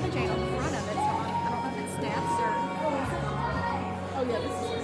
Hannah Jane on the front of it, so I don't know if it's steps or. Oh yeah, this is.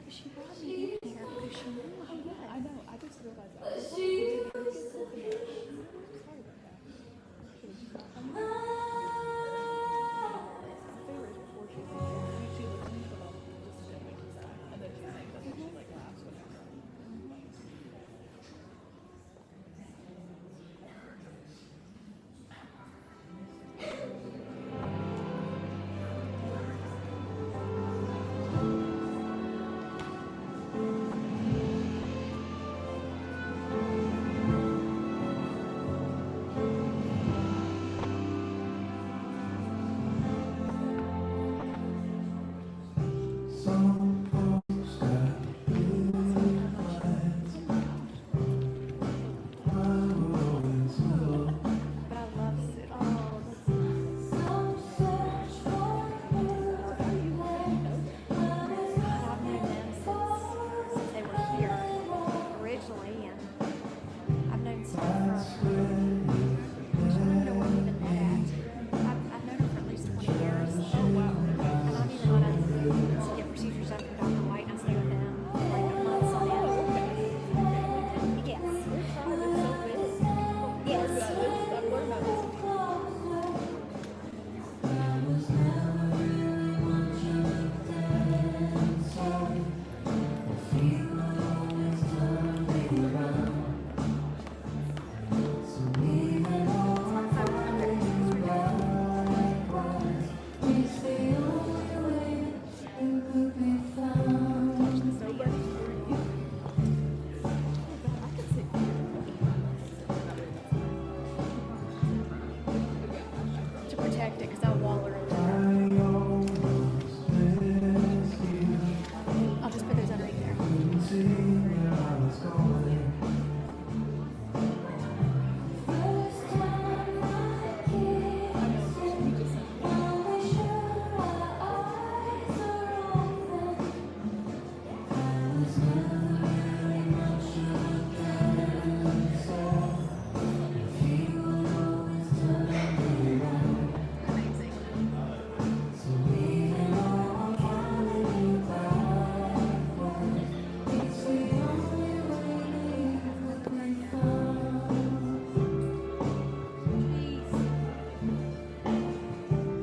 She brought me in here because she knew I would. I know. I just realized that. But I love it. Oh, I've known them since they were here originally, and I've known Steph from. I don't know where we've been met at. I've known her for at least 20 years. Oh wow. And I'm even on to get procedures done from Dr. White, and I stay with them like months on end. Yes. Yes. To protect it, because I'll wall her over there. I'll just put those underneath there.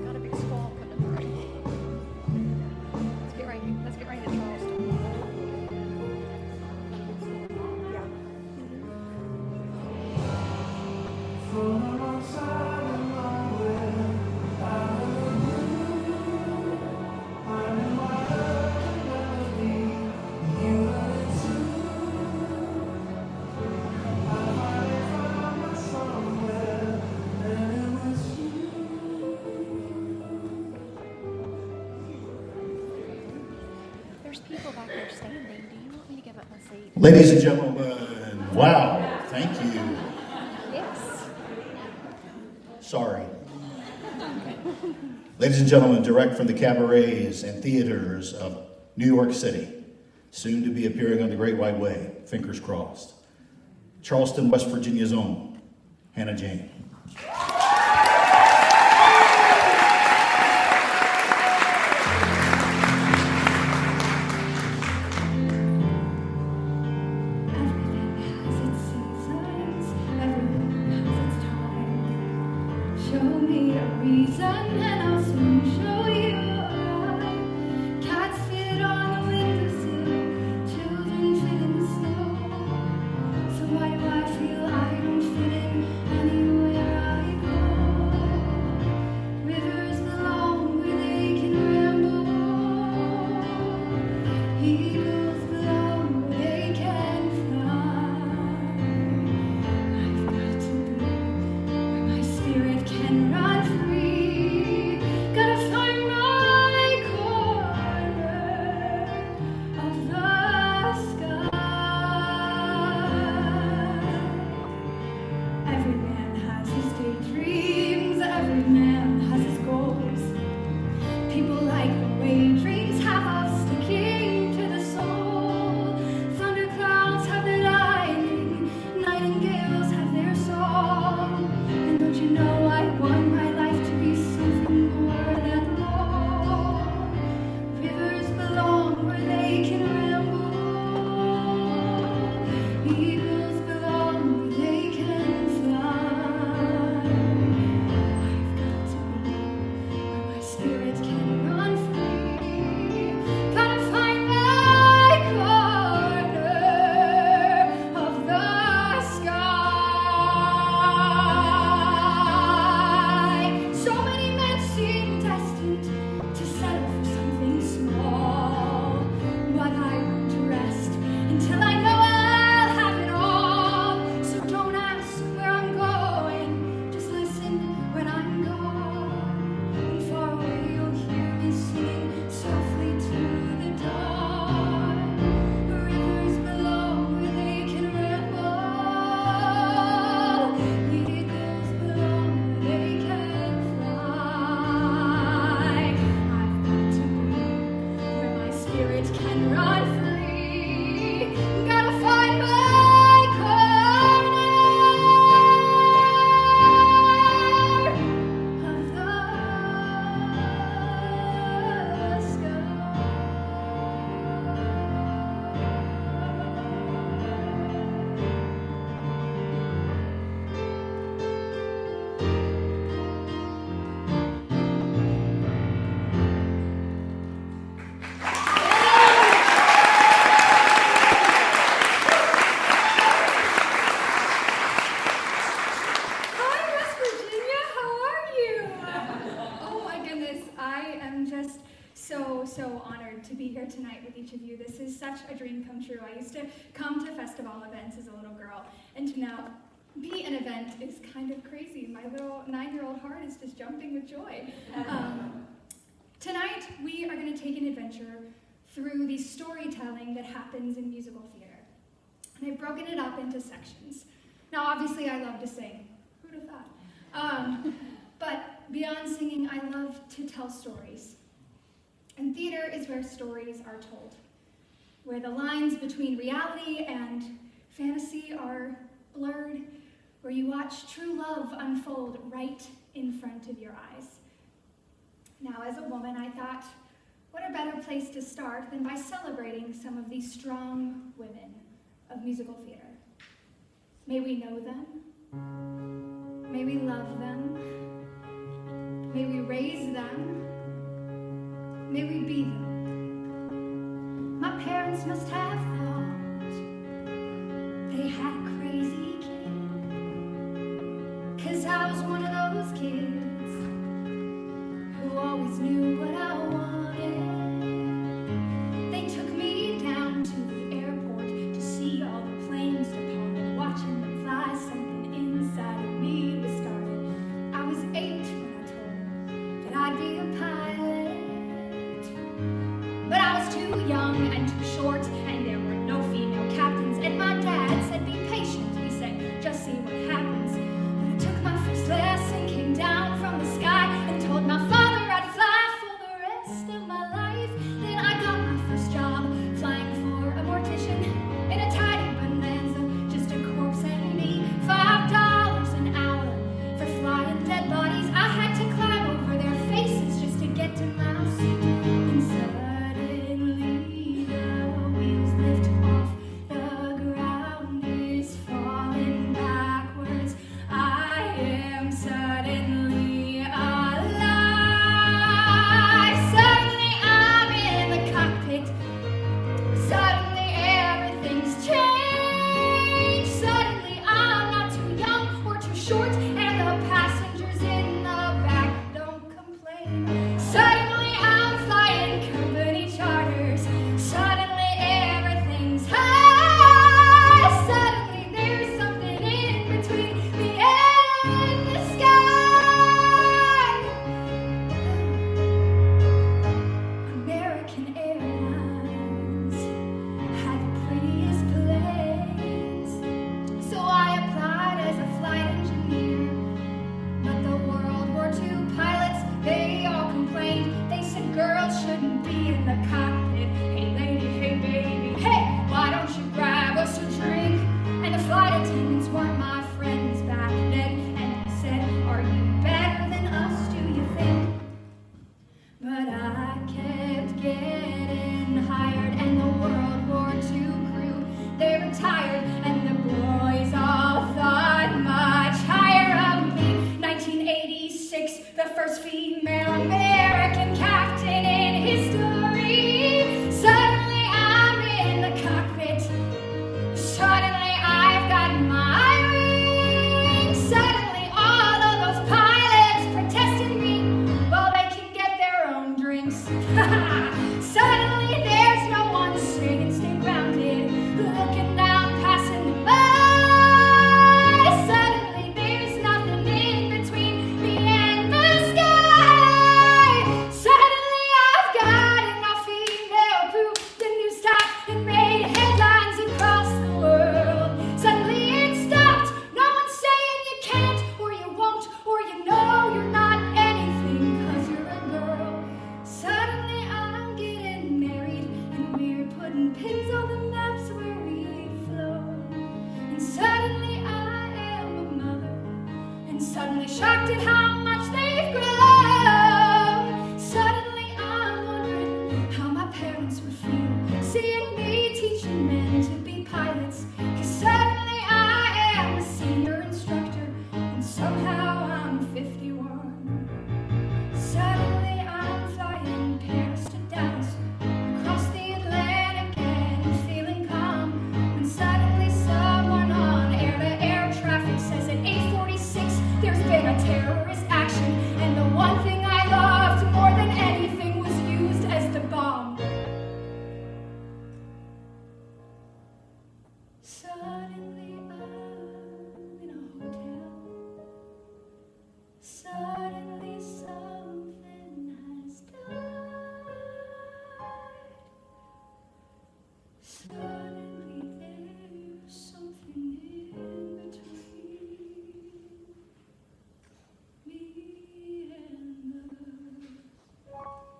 Got a big squall coming through. Let's get ready to Charleston. Yeah. There's people back there standing. Do you want me to give up my seat? Ladies and gentlemen, wow, thank you. Yes. Sorry. Ladies and gentlemen, direct from the cabarets and theaters of New York City, soon to be appearing on the Great White Way, fingers crossed. Charleston, West Virginia's own, Hannah Jane. Everything has its seasons, everything has its time. She Show me a reason and I'll soon show you why. Cats fit on the windowsill, children fit in the snow. So why do I feel I don't fit in anywhere I go? Rivers belong where they can ramble. Eagles belong where they can fly. I've got to be where my spirit can run free. Gotta find my corner of the sky. Every man has his daydreams, every man has his goals. People like the way dreams have of sticking to the soul. Thunderclouds have their lightning, nightingales have their song. And don't you know I want my life to be something more than long. Rivers belong where they can ramble. Eagles belong where they can fly. I've got to be where my spirit can run free. Gotta find my corner of the sky. So many men seem destined to settle for something small, but I won't rest until I know I'll have it all. So don't ask where I'm going, just listen when I'm gone. And far away you'll hear me singing softly to the dawn. Rivers belong where they can ramble. Eagles belong where they can fly. I've got to be where my spirit can run free. Gotta find my corner of the sky. Hi, West Virginia. How are you? Oh my goodness, I am just so honored to be here tonight with each of you. This is such a dream come true. I used to come to festival events as a little girl, and to now be an event is kind of crazy. My little 9-year-old heart is just jumping with joy. Tonight, we are going to take an adventure through the storytelling that happens in musical theater. And I've broken it up into sections. Now, obviously, I love to sing. Who'd have thought? But beyond singing, I love to tell stories. And theater is where stories are told, where the lines between reality and fantasy are blurred, where you watch true love unfold right in front of your eyes. Now, as a woman, I thought, what a better place to start than by celebrating some of these strong women of musical theater. May we know them. May we love them. May we raise them. May we be them. My parents must have thought they had a crazy kid, 'cause I was one of those kids who always knew what I wanted. They took me down to the airport to see all the planes departed, watching them fly. Something inside of me was started. I was 8 when I told them that I'd be a pilot, but I was too young and too short, and there were no female captains. And my dad said, "Be patient," he said, "just see what happens." When I took my first lesson, came down from the sky, and told my father I'd fly for the rest of my life. Then I got my first job, flying for a mortician in a tiny Bonanza, just a corpse and me. $5 an hour for flying dead bodies. I had to climb over their faces just to get to my seat. And suddenly the wheels lift off, the ground is falling backwards. I am suddenly short, and the passengers in the back don't complain. Suddenly I'm flying company charters. Suddenly everything's high. Suddenly there's something in between me and the sky. American Airlines had the prettiest planes, so I applied as a flight engineer. But the World War II pilots, they all complained. They said girls shouldn't be in the cockpit. Hey lady, hey baby, hey, why don't you grab us a drink? And the flight attendants weren't my friends back then, and they said, are you better than us, do you think? But I kept getting hired, and the World War II crew, they retired, and the boys all thought much higher of me. 1986, the first female American captain in history. Suddenly I'm in the cockpit. Suddenly I've got my wings. Suddenly all of those pilots protesting me, well, they can get their own drinks. Suddenly there's no one singing Stay Grounded, looking down, passing me by. Suddenly there's nothing in between me and the sky. Suddenly I've got enough female crew, the news stopped and made headlines across the world. Suddenly it stopped, no one's saying you can't, or you won't, or you know you're not anything, 'cause you're a girl. Suddenly I'm getting married, and we're putting pins on the maps where we flow. And suddenly I am a mother, and suddenly shocked at how much they've grown. Suddenly I'm wondering how my parents would feel seeing me teaching men to be pilots. 'Cause suddenly I am a senior instructor, and somehow I'm 51. Suddenly I'm flying Paris to Dallas, across the Atlantic and feeling calm. When suddenly someone on air-to-air traffic says at 8:46 there's been a terrorist action, and the one thing I loved more than anything was used as the bomb. Suddenly I'm in a hotel. Suddenly something has died. Suddenly there's something in between me and the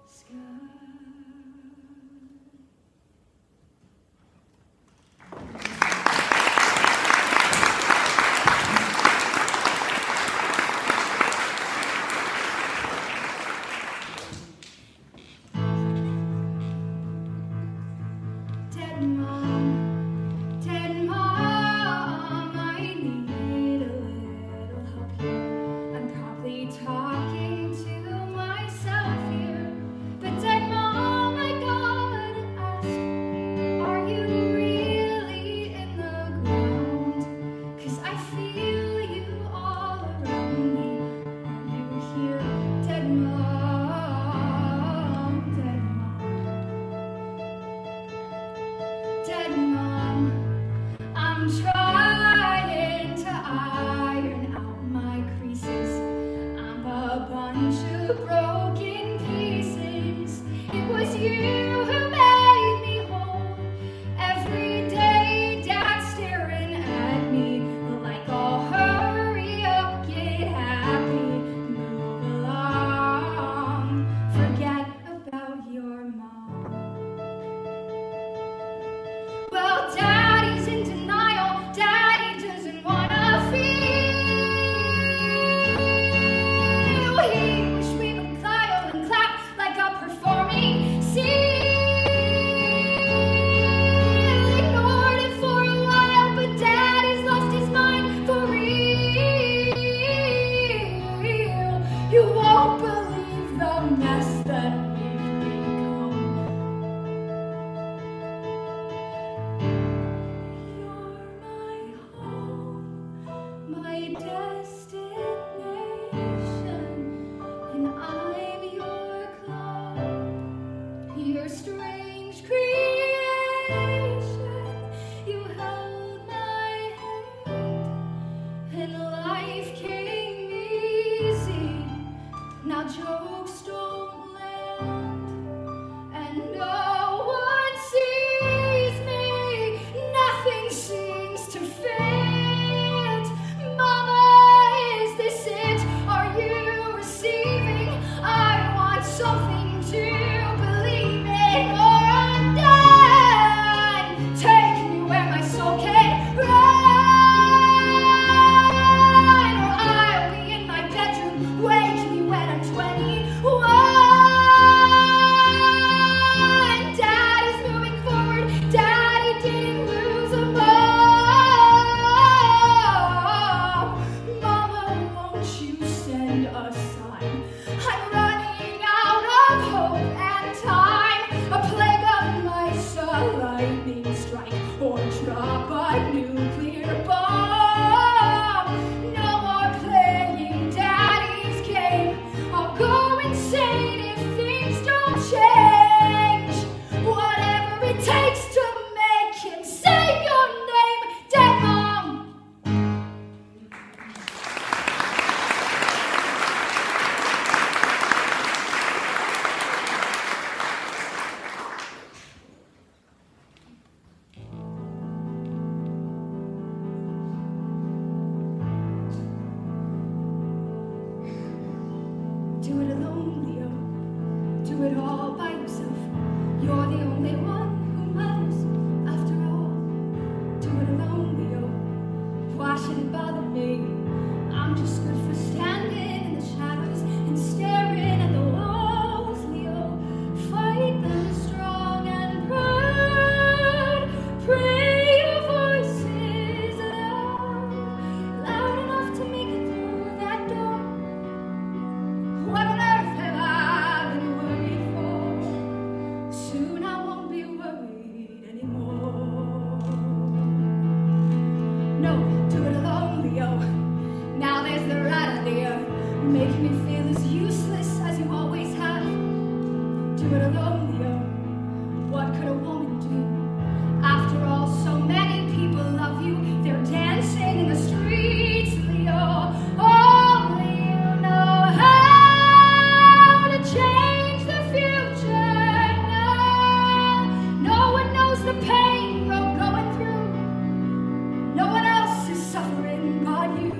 sky. Dead mom, I need a little help here. I'm probably talking to myself here. But dead mom, I gotta ask, are you really in the ground? 'Cause I feel you all around me. Are you here, dead mom, dead mom? Dead mom, I'm trying to iron out my creases. I'm a bunch of broken pieces. It was you who made me whole. Every day, Dad staring at me like, oh, hurry up, get happy, move along, forget about your mom. Well, Daddy's in denial. Daddy doesn't wanna feel. He wish Make me feel as useless as you always have. Do it alone, Leo. What could a woman do? After all, so many people love you. They're dancing in the streets, Leo. Only you know how to change the future now. No one knows the pain you're going through. No one else is suffering but you.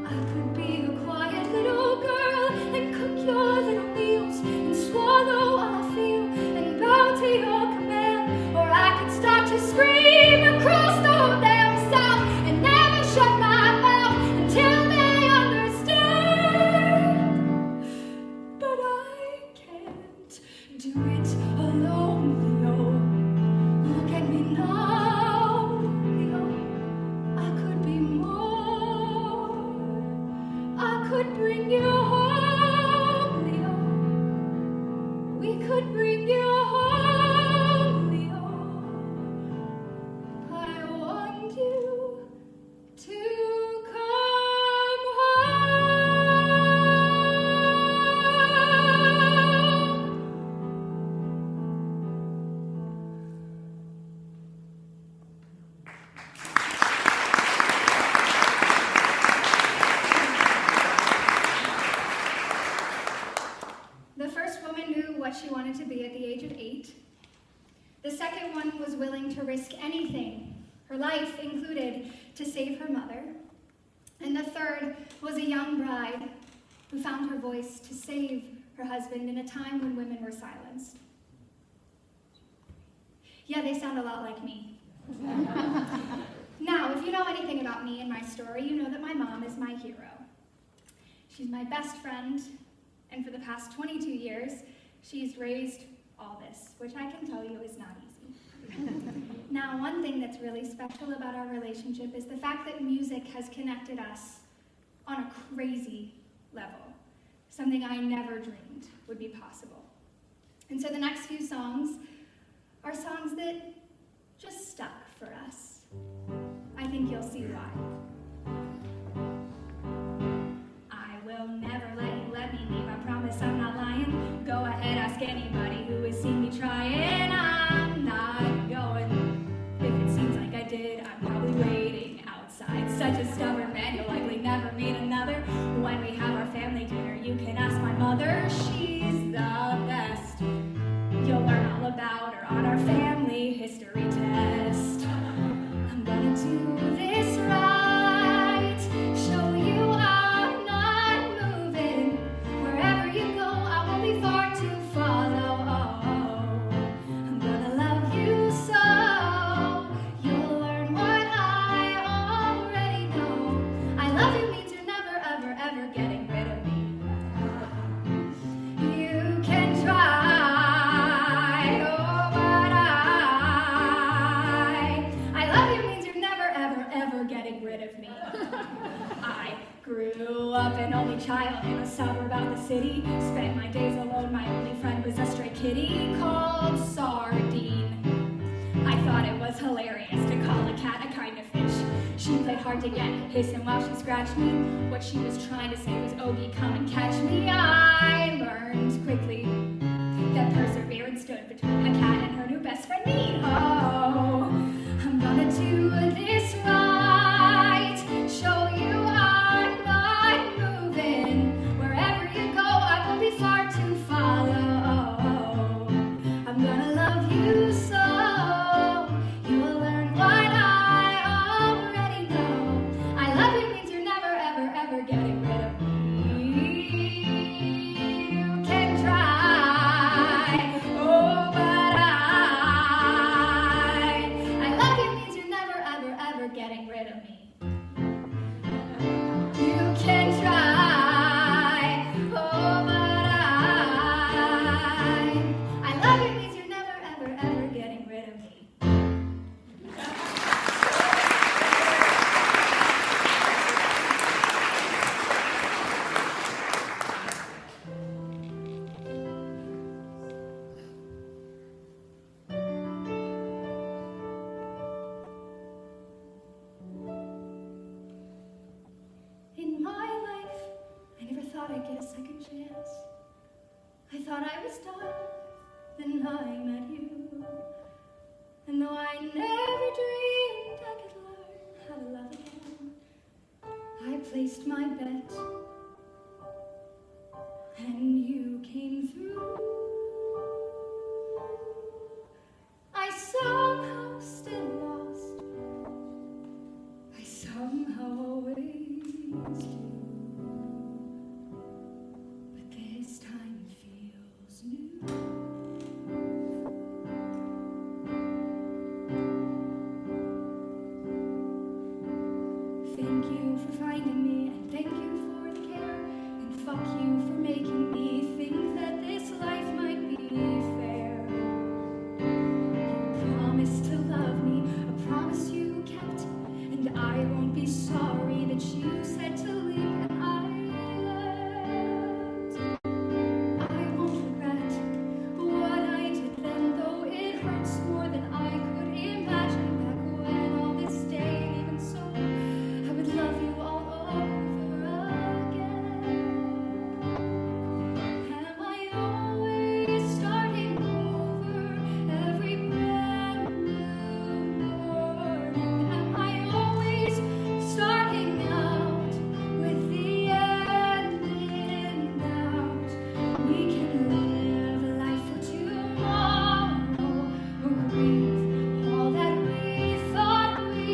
I could be a quiet little girl and cook your little meals and swallow all I feel and bow to your command. Or I could start to scream across the whole damn South and never shut my mouth until they understand. But I can't do it alone, Leo. Look at me now, Leo. I could be more. I could bring you home, Leo. We could bring you home, Leo. I want you to come home. The first woman knew what she wanted to be at the age of 8. The second one was willing to risk anything, her life included, to save her mother. And the third was a young bride who found her voice to save her husband in a time when women were silenced. Yeah, they sound a lot like me. Now, if you know anything about me and my story, you know that my mom is my hero. She's my best friend, and for the past 22 years, she's raised all this, which I can tell you is not easy. Now, one thing that's really special about our relationship is the fact that music has connected us on a crazy level, something I never dreamed would be possible. And so the next few songs are songs that just stuck for us. I think you'll see why. I will never let me leave. I promise I'm not lying. Go ahead, ask anybody who has seen me trying. I'm not going. If it seems like I did, I'm probably waiting outside. Such a stubborn man, you'll likely never meet another. When we have our family dinner, you can ask my mother. She's the best. You'll learn all about her on our family history test. I'm gonna do this right. Show you I'm not moving. Wherever you go, I won't be far to follow. I'm gonna love you so. You'll learn what I already know. I love you means you're never, ever, ever getting rid of me. You can try, oh, but I love you means you're never, ever, ever getting rid of me. I grew up an only child in a suburb out the city. Spent my days alone, my only friend was a stray kitty called Sardine. I thought it was hilarious to call a cat a kind of fish. She played hard to get, hissing while she scratched me. What she was trying to say was, Ogie, come and catch me. I learned quickly that perseverance stood between a cat and her new best friend, me. Oh, I'm gonna do this right. Show you I'm not moving. Wherever you go, I won't be far to follow. I'm gonna love you so. You'll learn what I already know. I love you means you're never, ever, ever getting rid of me. You can try, oh, but thought I'd get a second chance. I thought I was done, then I met you. And though I never dreamed I could learn how to love again, I placed my bet, and you came through. I somehow still lost, I somehow always do. But this time it feels new. Thank you for finding me, and thank you for the care, and fuck you for making me think that this life might be fair. You promised to love me, a promise you kept, and I won't be sorry that you said to leave and I left. I won't regret what I did then, though it hurts more than I could imagine back when all this stayed. Even so, I would love you all over again. Am I always starting over every brand new morning? Am I always starting out with the end in doubt? We can live a life for tomorrow, or grieve all that we thought we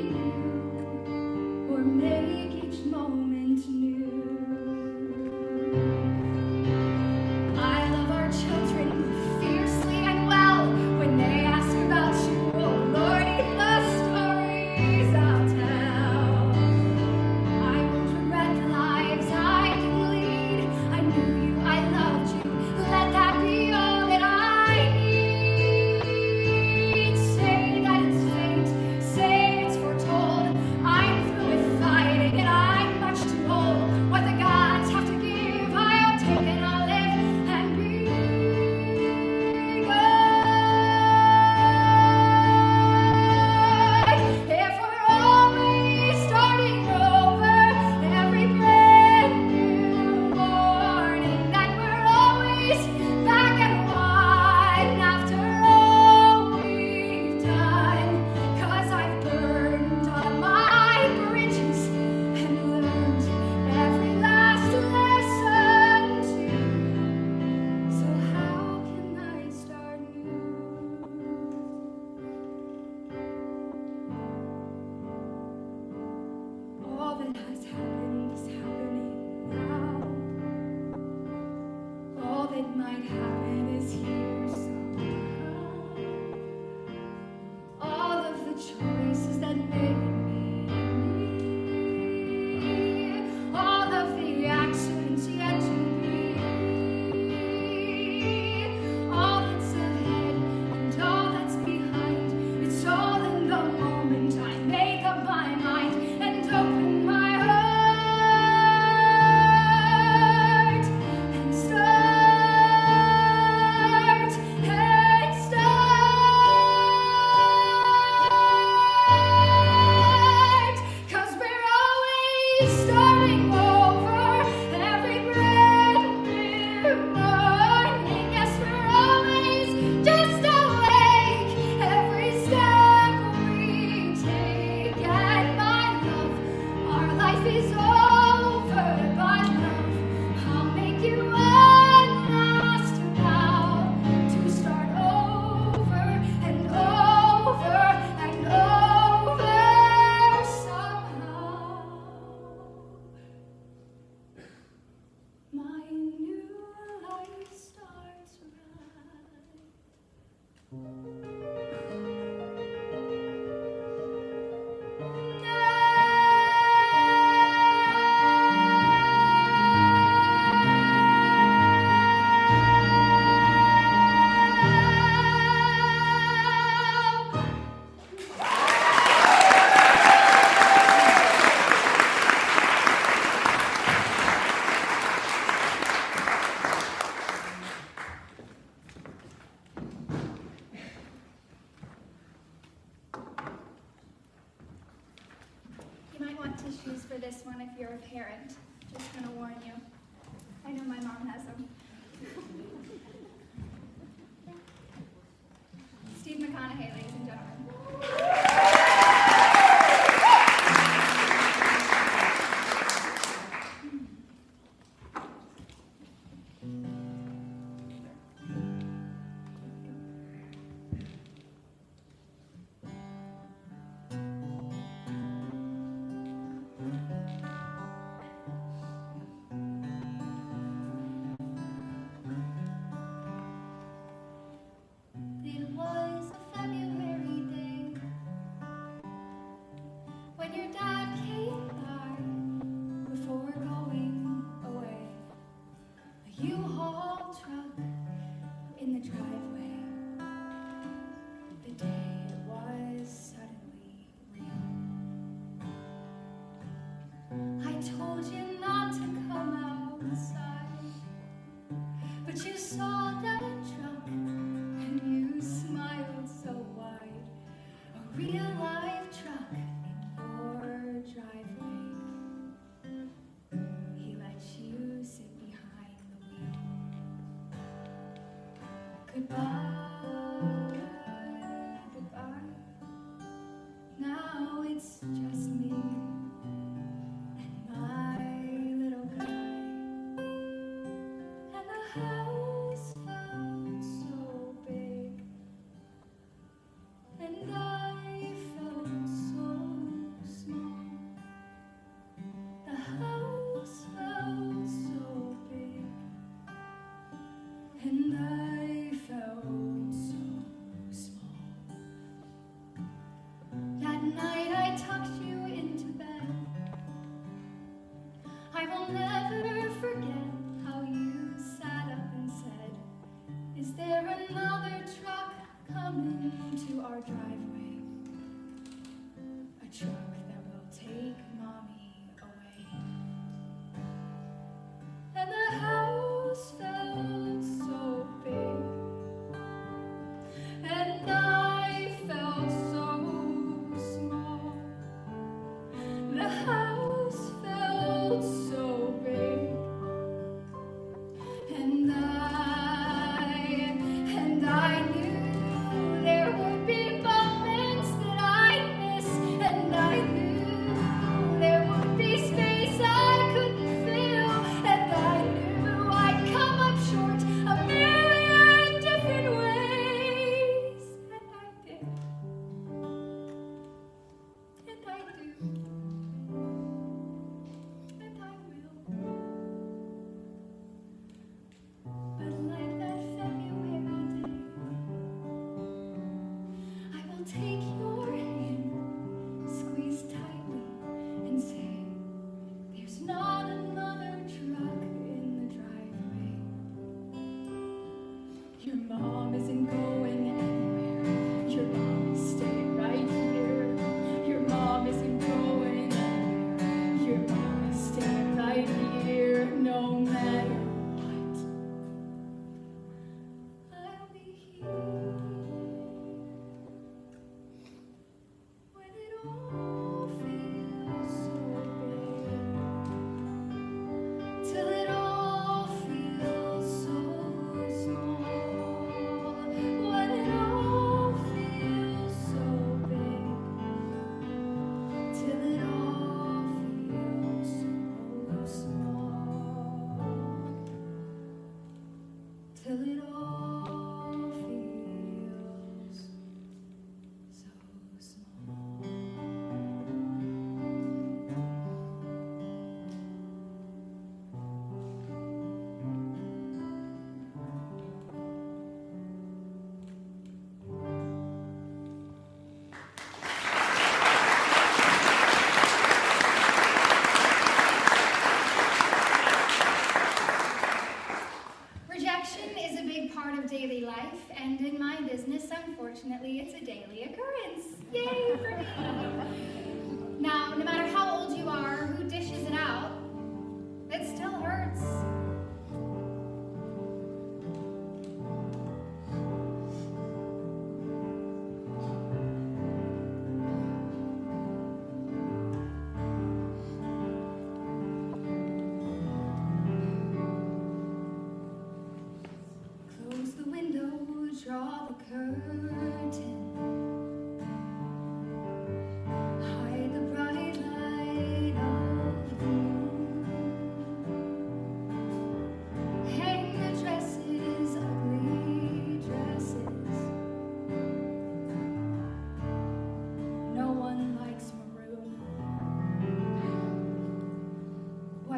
knew, or make each moment new. I love our children fiercely and well. When they ask about you, oh Lordy, the stories I'll tell. I won't regret the lives I didn't lead. I knew you, I loved you. Let that be all that I need. Say that it's fate, say it's foretold. I'm through with fighting, and I'm much too old. What the gods have to give, I'll take and I'll live and be good. If we're always starting over every brand new morning, then we're always back at one after all we've done. 'Cause I've burned all my bridges and learned every last lesson too. So how can I start new? All that has happened is happening now. All that might happen is here somehow. All of the choices that made me me. All of the accidents yet to be. All that's ahead and all that's behind. It's all in the moment I make up my mind and open my heart and start. 'Cause we're always starting over every brand new morning. Yes, we're always just awake every step we take. And my love, our life is over, but love, I'll make you one last vow to start over and over and over somehow. My new life starts right. You might want tissues for this one if you're a parent. Just gonna warn you. I know my mom has them. Steve McConaughey, ladies and gentlemen. It was a February day when your dad came by before going away. A U-Haul truck in the driveway. The day was suddenly real. I told you not to come outside, but you saw that truck and you smiled so wide. A real life truck in your driveway. He let you sit behind the wheel. Goodbye, goodbye. Now it's just me and my little guy. And the house felt so big, and I felt so small. The house felt so big, and I felt so small. That night I tucked you into bed. I will never forget how you sat up and said, "Is there another truck coming to our driveway? A truck that will take Mommy away." And the house felt so big, and I felt so small. The house felt so big, and I knew there would be moments that I'd miss, and I knew there would be space I couldn't fill, and I knew I'd come up short a million different ways, and I did, and I do, and I will. But like that February day, I will take your hand, squeeze tightly, and say, "There's not another truck in the driveway." Your mom isn't going anywhere. Your mom is staying right here. Your mom isn't going anywhere. Your mom is staying right here, no matter what. I'll be here when it all feels so big, till it all feels so small. When it all feels so big, till it all feels so small. Till it all feels so small. Rejection is a big part of daily life, and in my business, unfortunately, it's a daily occurrence. Yay for me! Now, no matter how old you are, who dishes it out, it still hurts.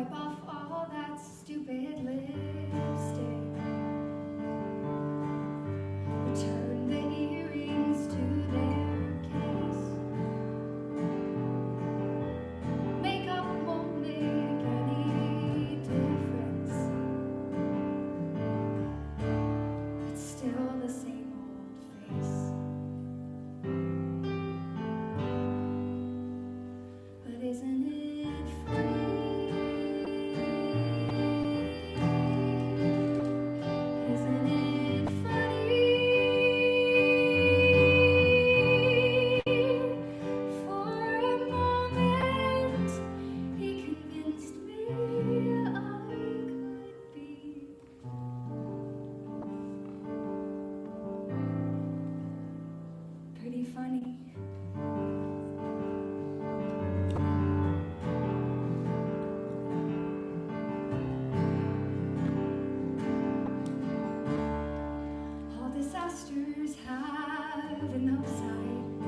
wipe off all that stupid lipstick. Return the earrings to their case. Makeup won't make any difference. It's still the same old face. But isn't it funny? Isn't it funny? For a moment, he convinced me I could be pretty funny. All disasters have an upside.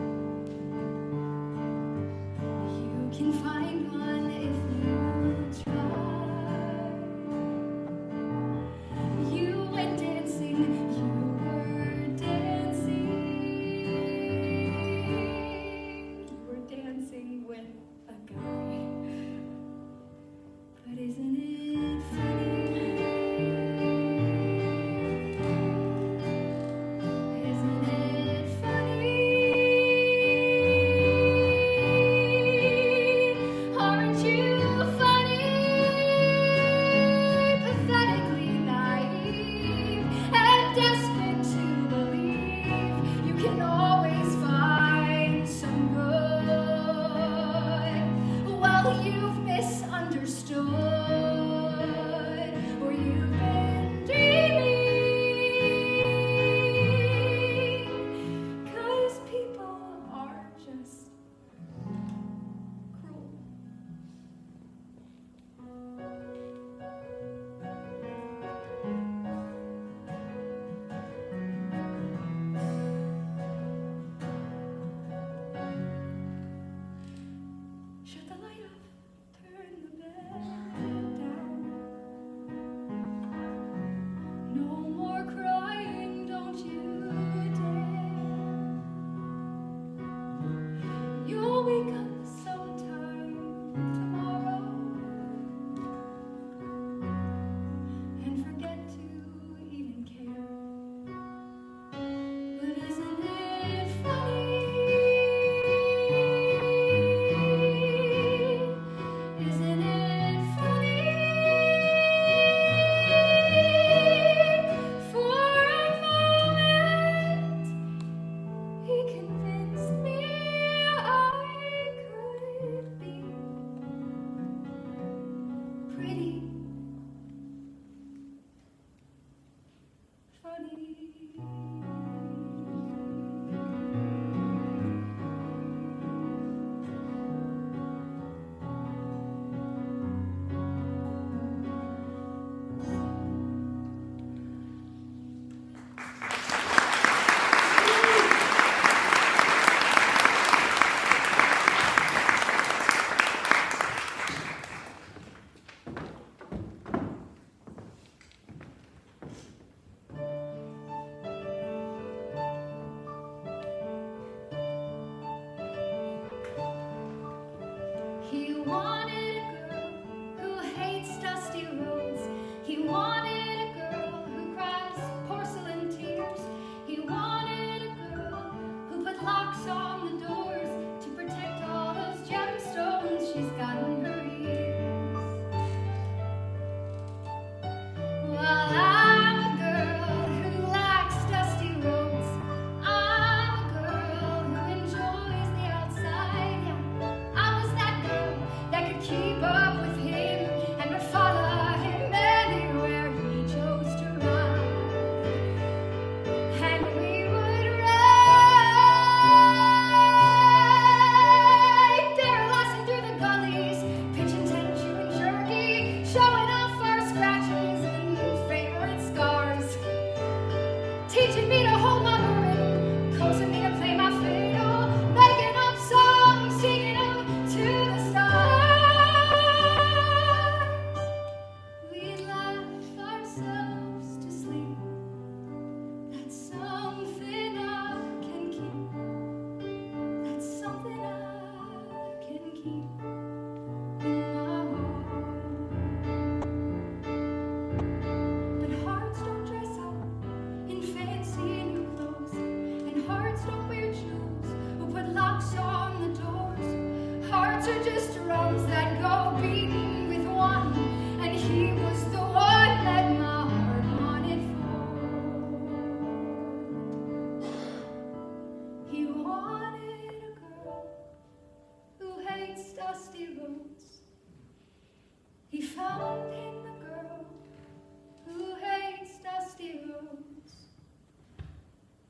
You can find one if you try. You went dancing, you were dancing with a guy. But isn't it funny? Isn't it funny? Aren't you funny? Pathetically naive and desperate to believe you can always find some good. Well, you've misunderstood.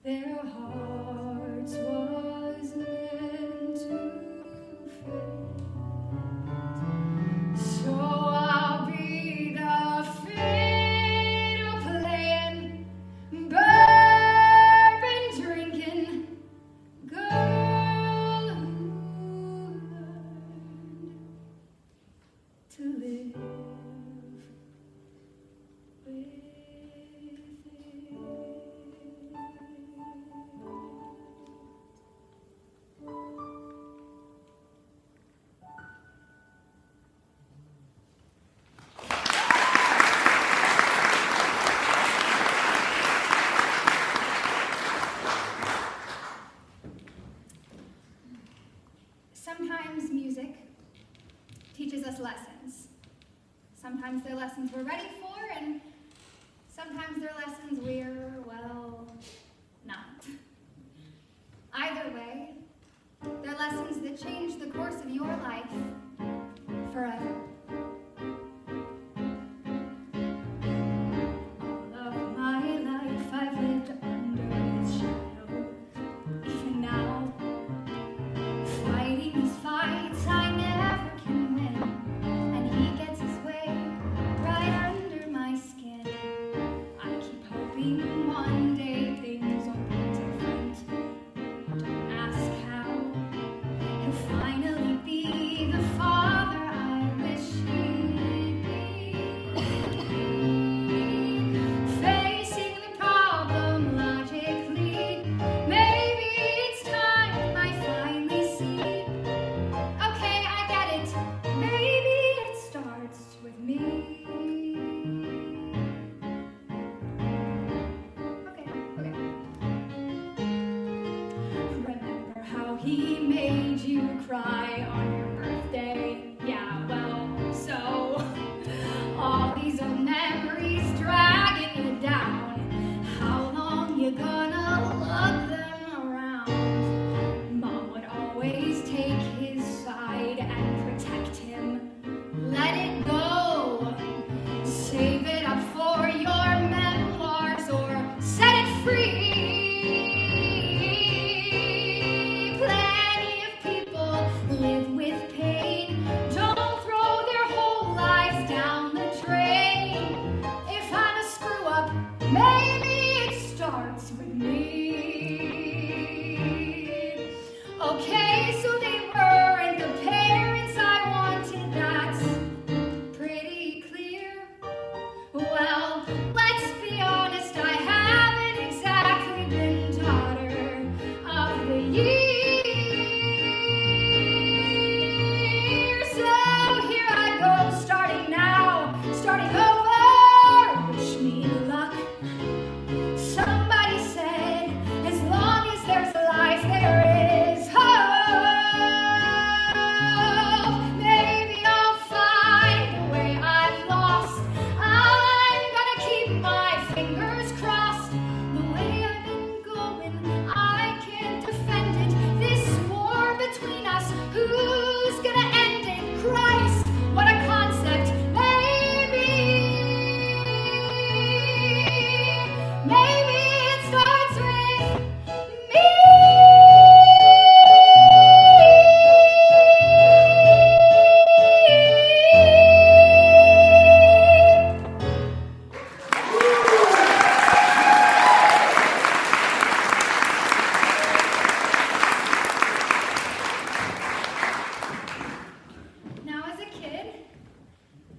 their hearts was meant to fade. So I'll be the fiddle playing, bourbon drinking girl who learned to live with it. Sometimes music teaches us lessons. Sometimes they're lessons we're ready for, and sometimes they're lessons we're, well, not. Either way, they're lessons that change the course of your life forever. All of my life I've lived under his shadow. Even now, fighting these fights I never can win, and he gets his way right under my skin. I keep hoping one day things will be different. Don't ask how. He'll finally be the father I wish he'd be. Facing the problem logically, maybe it's time I finally see. Okay, I get it. Maybe it starts with me. Okay. Remember how he made you cry on your birthday? Yeah, well, so all these old memories dragging you down. How long you gonna lug them around? Mom would always take his side and protect him. Let it go. Save it up for your memoirs or set it free. Plenty of people live with pain. Don't throw their whole lives down the drain. If I'm a screw up, maybe it starts with me. Okay, so they weren't the parents I wanted, that's pretty clear. Well, let's be honest, I haven't exactly been daughter of the year. So here I go, starting now, starting over. Wish me luck. Somebody said, as long as there's life, there is hope. Maybe I'll find the way I've lost. I'm gonna keep my fingers crossed. The way I've been going, I can't defend it. This war between us, who's gonna end it? Christ, what a concept. Maybe it starts with me. Now, as a kid,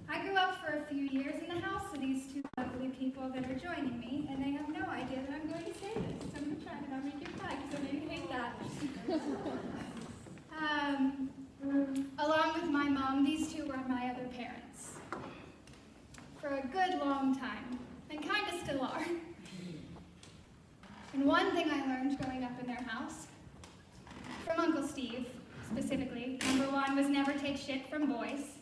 I grew up for a few years in the house of these two lovely people that are joining me, and they have no idea that I'm going to say this. So I'm going to try to not make you cry, because I know you hate that. Along with my mom, these two were my other parents for a good long time, and kind of still are. And one thing I learned growing up in their house, from Uncle Steve specifically, number one was never take shit from boys.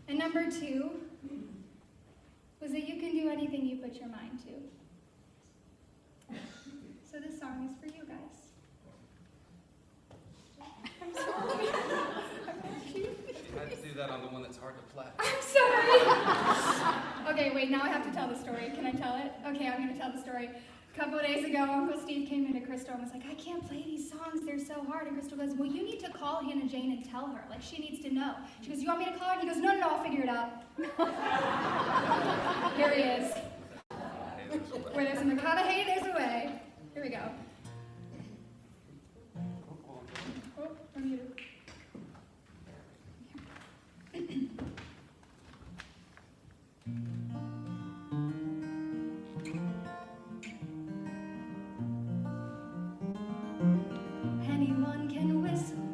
And number two was that you can do anything you put your mind to. So this song is for you guys. I'm sorry. I'm not cute. Let's do that on the one that's hard to play. I'm sorry. Okay, wait, now I have to tell the story. Can I tell it? Okay, I'm going to tell the story. A couple of days ago, Uncle Steve came into Crystal and was like, I can't play these songs, they're so hard. And Crystal goes, well, you need to call Hannah Jane and tell her. Like, she needs to know. She goes, you want me to call her? And he goes, no, I'll figure it out. Here he is. Where there's a McConaughey, there's a way. Here we go. Oh, I'm muted. Anyone can whistle,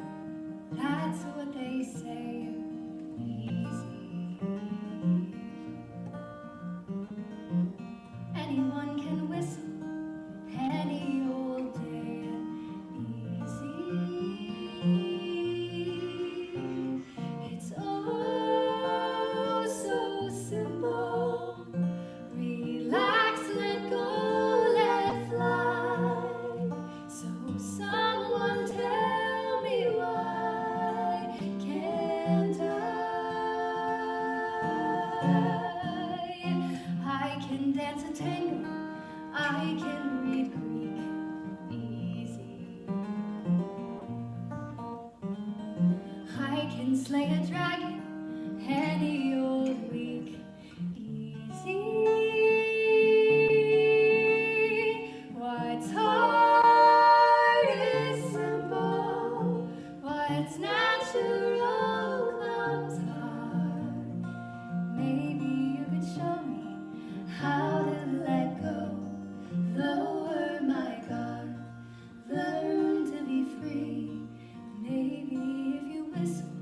that's what they say. Easy. Anyone can whistle any old day. Easy. It's oh so simple. Relax, let go, let fly. So someone tell me why can't I can dance a tango, I can read Greek easy. I can slay a dragon any old week easy. What's hard is simple. What's natural comes hard. Maybe you could show me how to let go. Lower my guard. Learn to be free. Maybe if you whistle,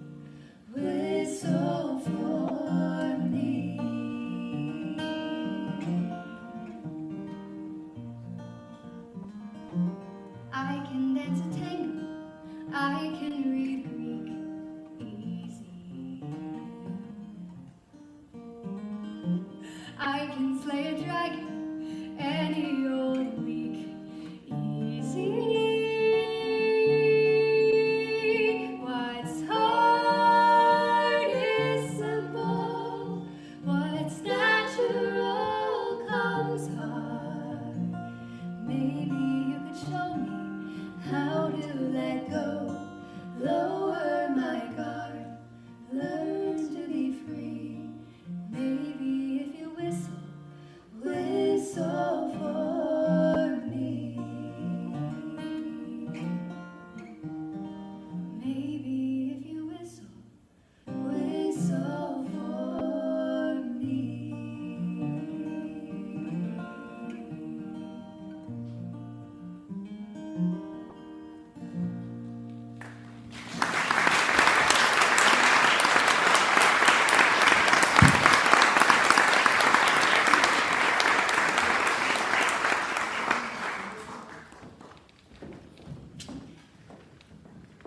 whistle for me. I can dance a tango, I can read Greek easy. I can slay a dragon any old week easy. What's hard is simple. What's natural comes hard. Maybe you could show me how to let go. Lower my guard. Learn to be free. Maybe if you whistle, whistle for me. Maybe if you whistle, whistle for me.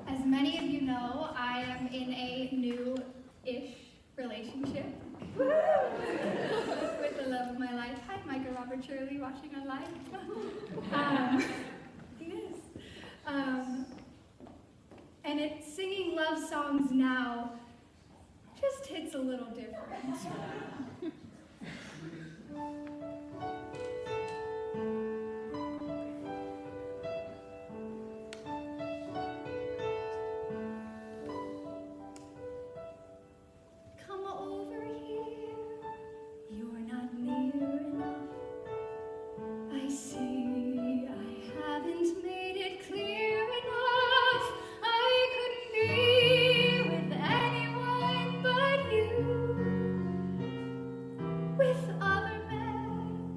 As many of you know, I am in a new-ish relationship with the love of my life. Hi, Micah Robert Shirley, watching online. Yes. And singing love songs now just hits a little different. Come over here, you're not near enough. I see I haven't made it clear enough. I couldn't be with anyone but you. With other men,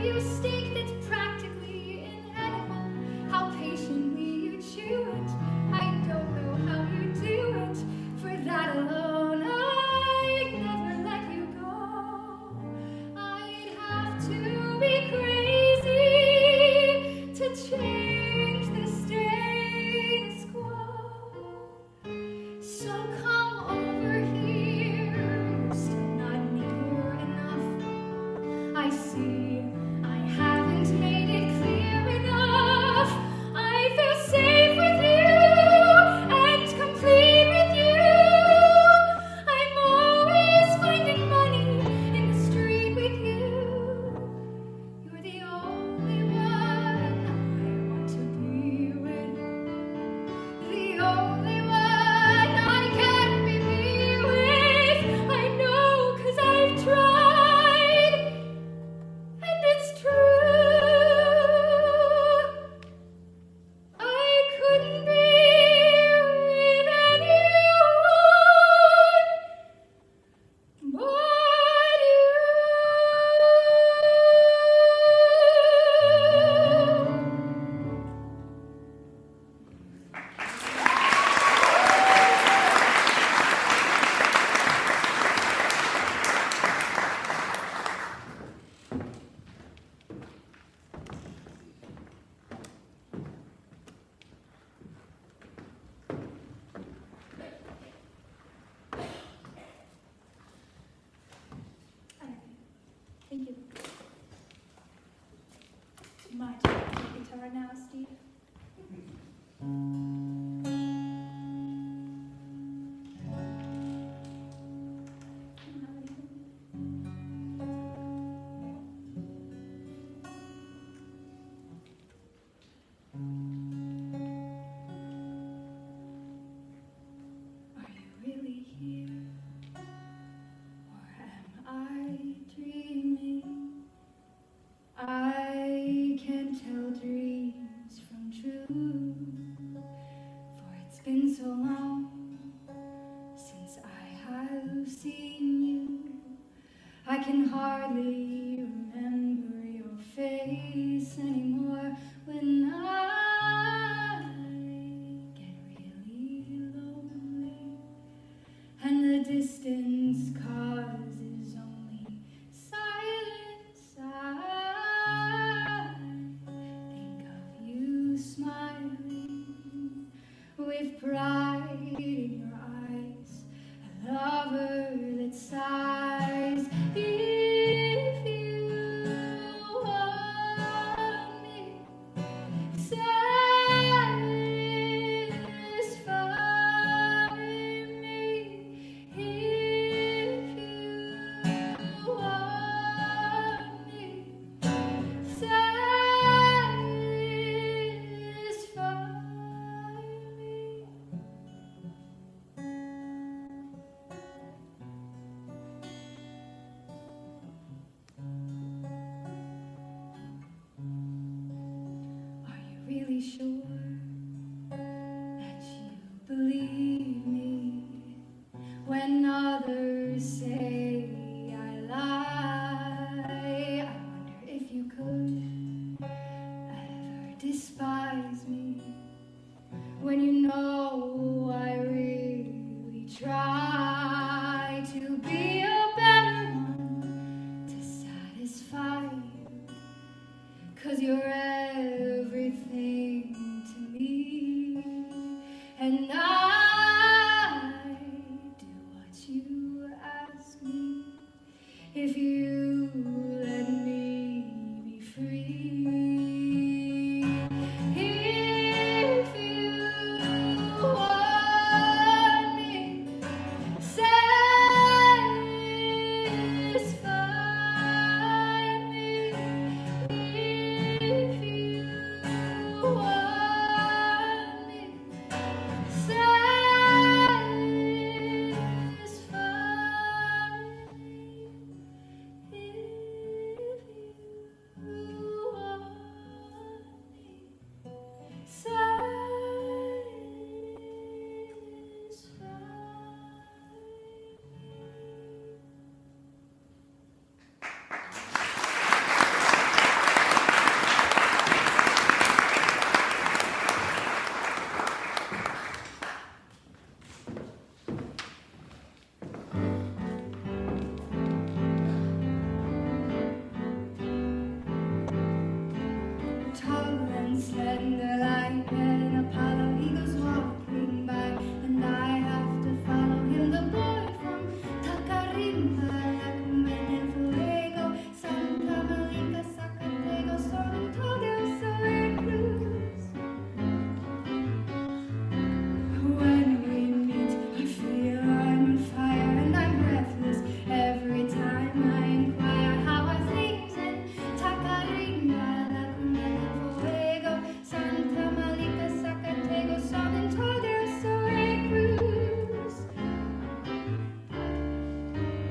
you steak that's practically inedible. How patiently you chew it. I don't know how you do it. For that alone, I'd never let you go. I'd have to be crazy to change the status quo. So come over here. You're still not near enough. I see I haven't made it clear enough. I feel safe with you and complete with you. I'm always finding money in the street with you. You're the only one I want to be with. The only one I can be with. I know 'cause I've tried. And it's true. I couldn't be with anyone but you. Thank you. My turn to play guitar now, Steve. Are you really here? Or am I dreaming? I can't tell dreams from true, for it's been so long since I have seen you. I can hardly remember your face anymore when I get really lonely. And the distance causes only silence. I think of you smiling with pride in your eyes, a lover that sighs. If you want me, satisfy me. If you want me, satisfy me. Are you really sure that you believe me when others say I lie? I wonder if you could ever despise me when you know I really try to be a better one to satisfy you. 'Cause you're everything to me, and I do what you ask me. If you let me be free, if you want me, satisfy me. If tall and slender like an Apollo. He goes walking by, and I have to follow him. The boy from Tacarimba, La Cumbre del Fuego, Santa Malika, Zacatego, San Antonio, Santa Cruz. When we meet, I feel I'm on fire and I'm breathless every time I inquire how are things in Tacarimba, La Cumbre del Fuego, Santa Malika, Zacatego, San Antonio, Santa Cruz.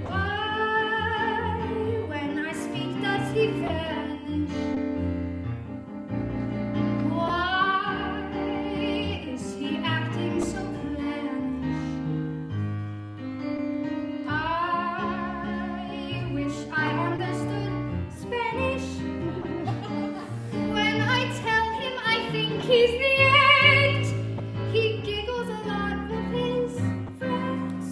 Why, when I speak, does he vanish? Why is he acting so clannish? I wish I understood Spanish. When I tell him I think he's the end, he giggles a lot with his friends.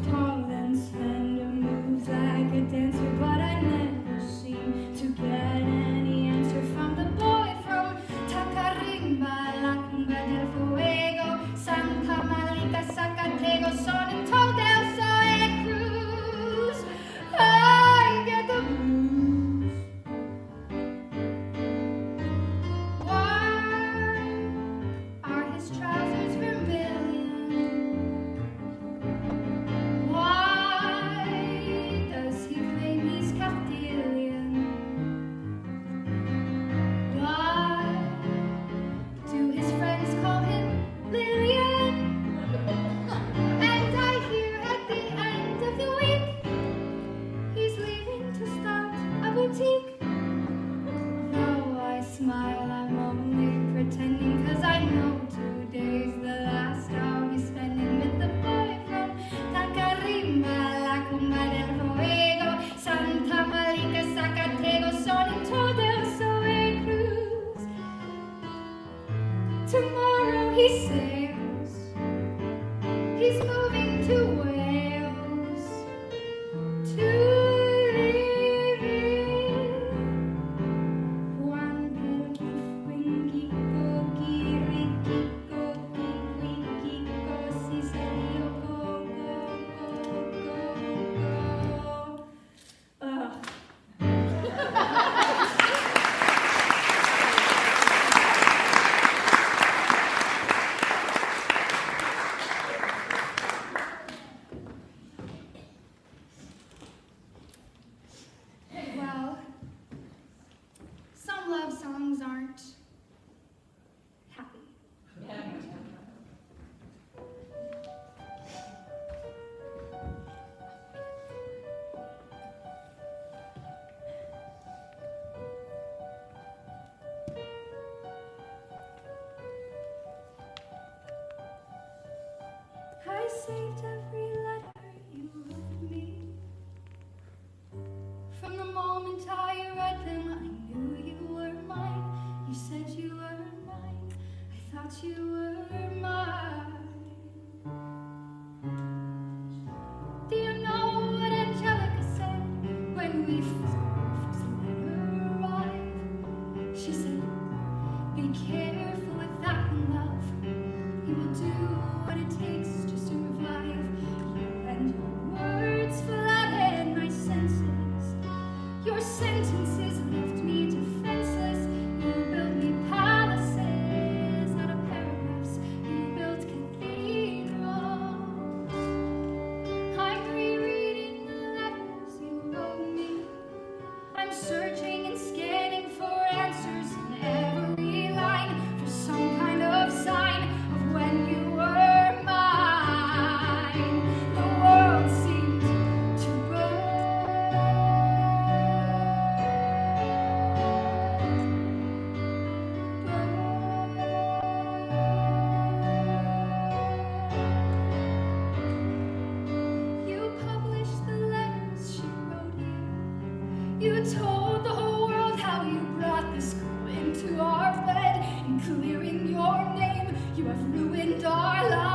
Tall and slender, moves like a dancer, but I never seem to get any answer from the boy from Tacarimba, La Cumbre del Fuego, Santa Malika, Zacatego, San Antonio, Santa Cruz. I get the blues. Why are his trousers vermilion? Why does he claim he's Castilian? Why do his friends call him Lillian? And I hear at the end of the week he's leaving to start a boutique. Though I smile, I'm only pretending, 'cause I know today's the last I'll be spending with the boy from Tacarimba, La Cumbre del Fuego, Santa Malika, Zacatego, San Antonio, Santa Cruz. Tomorrow he sails, he's moving to Wales, to live in Juan Pinky, Winky, Goki, Ricky, Goki, Winky, Gosi, Celio, go, go, go, go. Ugh. Well, some love songs aren't happy. I saved every letter you wrote me. From the moment I read them, I knew you were mine. You said you were mine. I thought you were mine. Do you know what Angelica said when we first letter arrived? She said, "Be careful with that one, love. You will do what it takes to survive." And your words flooded my senses. Your sentences left me defenseless. You built me palaces out of paragraphs. You built cathedrals. I'm rereading the letters you wrote me. I'm searching and scanning for answers in every line, for some kind of sign of when you were mine. The world seemed to You published the letters she wrote you. You told the whole world how you brought this girl into our bed, and clearing your name, you have ruined our lives.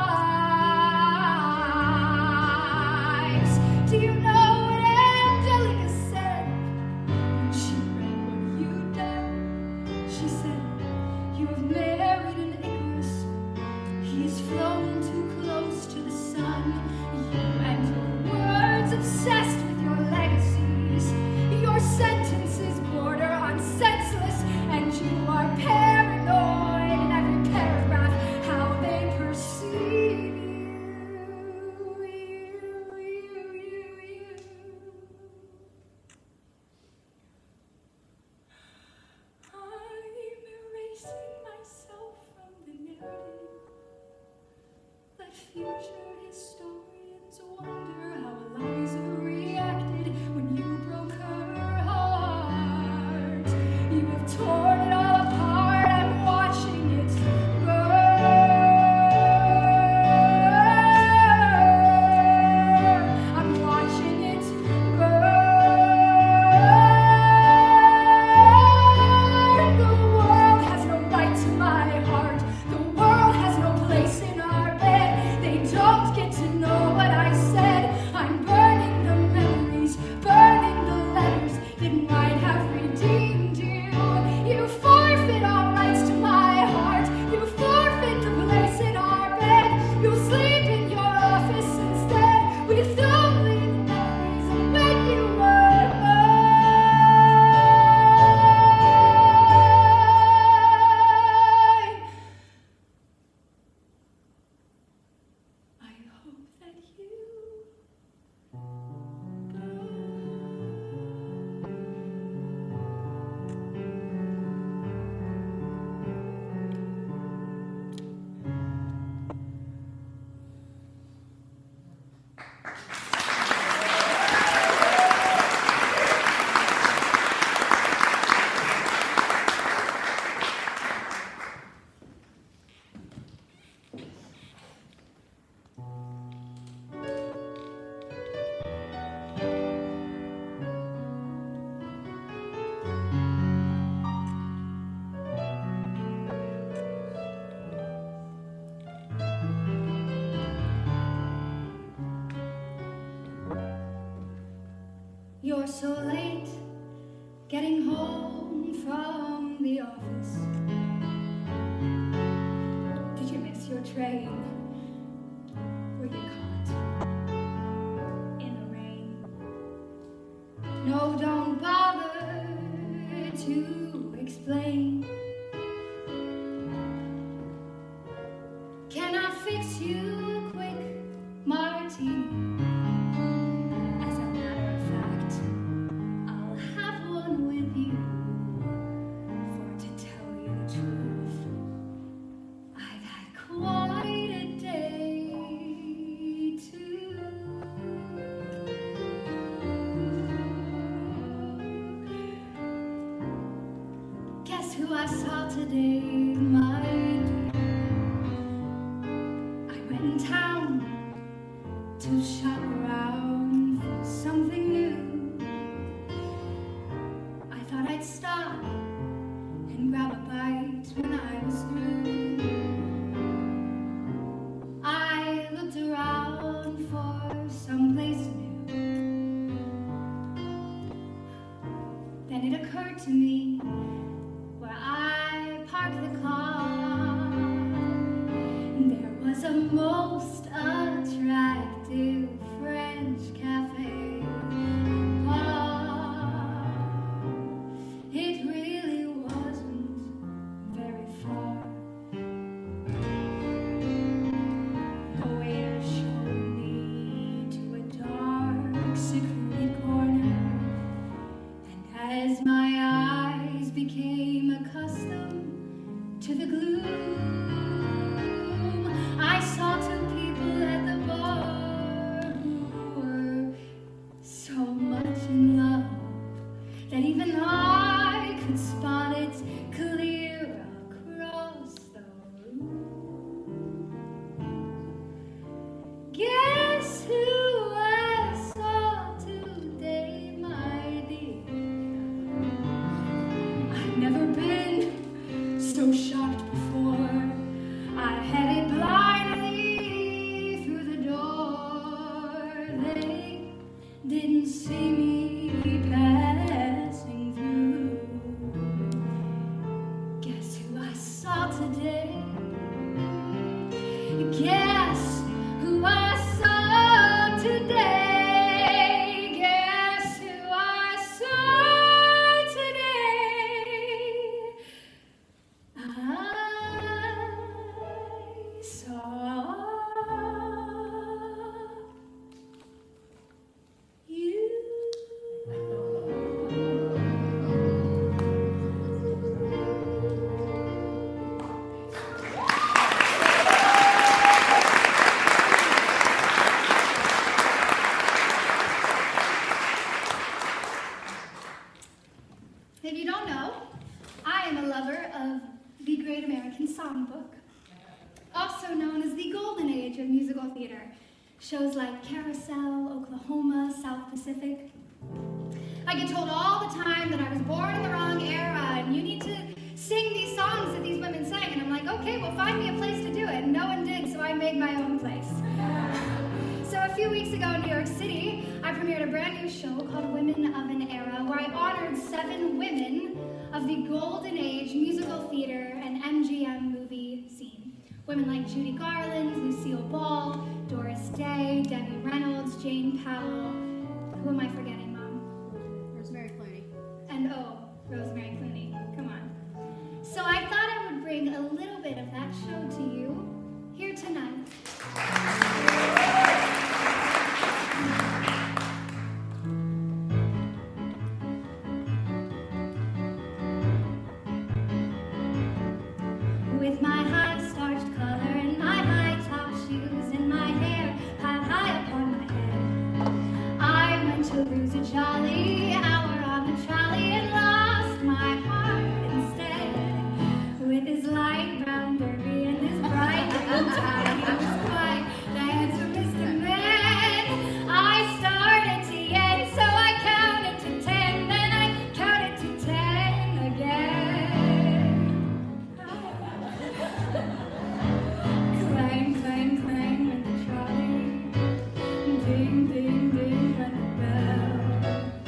future historians wonder how Eliza reacted when you broke her heart. You have torn it all apart. I'm watching it burn. I'm watching it burn. The world has no right to my heart. The world has no place in our bed. They don't get to know what I said. I'm burning the memories, burning the letters that might have redeemed you. You forfeit all rights to my heart. You forfeit the place in our bed. You'll sleep in your office instead with only the memories of when you were mine. I hope that you You're so late getting home from the office. Did you miss your train? Were you caught in the rain? No, don't bother to explain. Can I fix you a quick martini? As a matter of fact, I'll have one with you. For to tell you the truth, I've had quite a day too. Guess who I saw today, my dear? I went in town to shop around for something new. I thought I'd stop and grab a bite when I was through. I looked around for someplace new. Then it occurred to me where I parked the car, there was a most attractive French cafe bar. It really wasn't very far. The waiter showed me to a dark, secluded corner, and as my eyes became accustomed to the gloom, I saw two people Shows like Carousel, Oklahoma, South Pacific. I get told all the time that I was born in the wrong era and you need to sing these songs that these women sang. And I'm like, okay, well, find me a place to do it. And no one did, so I made my own place. So a few weeks ago in New York City, I premiered a brand new show called Women of an Era, where I honored 7 women of the golden age musical theater and MGM movie scene. Women like Judy Garland, Lucille Ball, Doris Day, Debbie Reynolds, Jane Powell. Who am I forgetting, Mom? Rosemary Clooney. And oh, Rosemary Clooney. Come on. So I thought I would bring a little bit of that show to you here tonight. With my high starched collar and my high top shoes and my hair piled high upon my head, I went to lose a jolly hour on the trolley and lost my heart instead. With his light brown derby and his bright blue tie, he was quite the handsomest man. I started to yen, so I counted to 10, then I counted to 10 again. Clang, clang, clang went the trolley. Ding, ding, ding went the bell.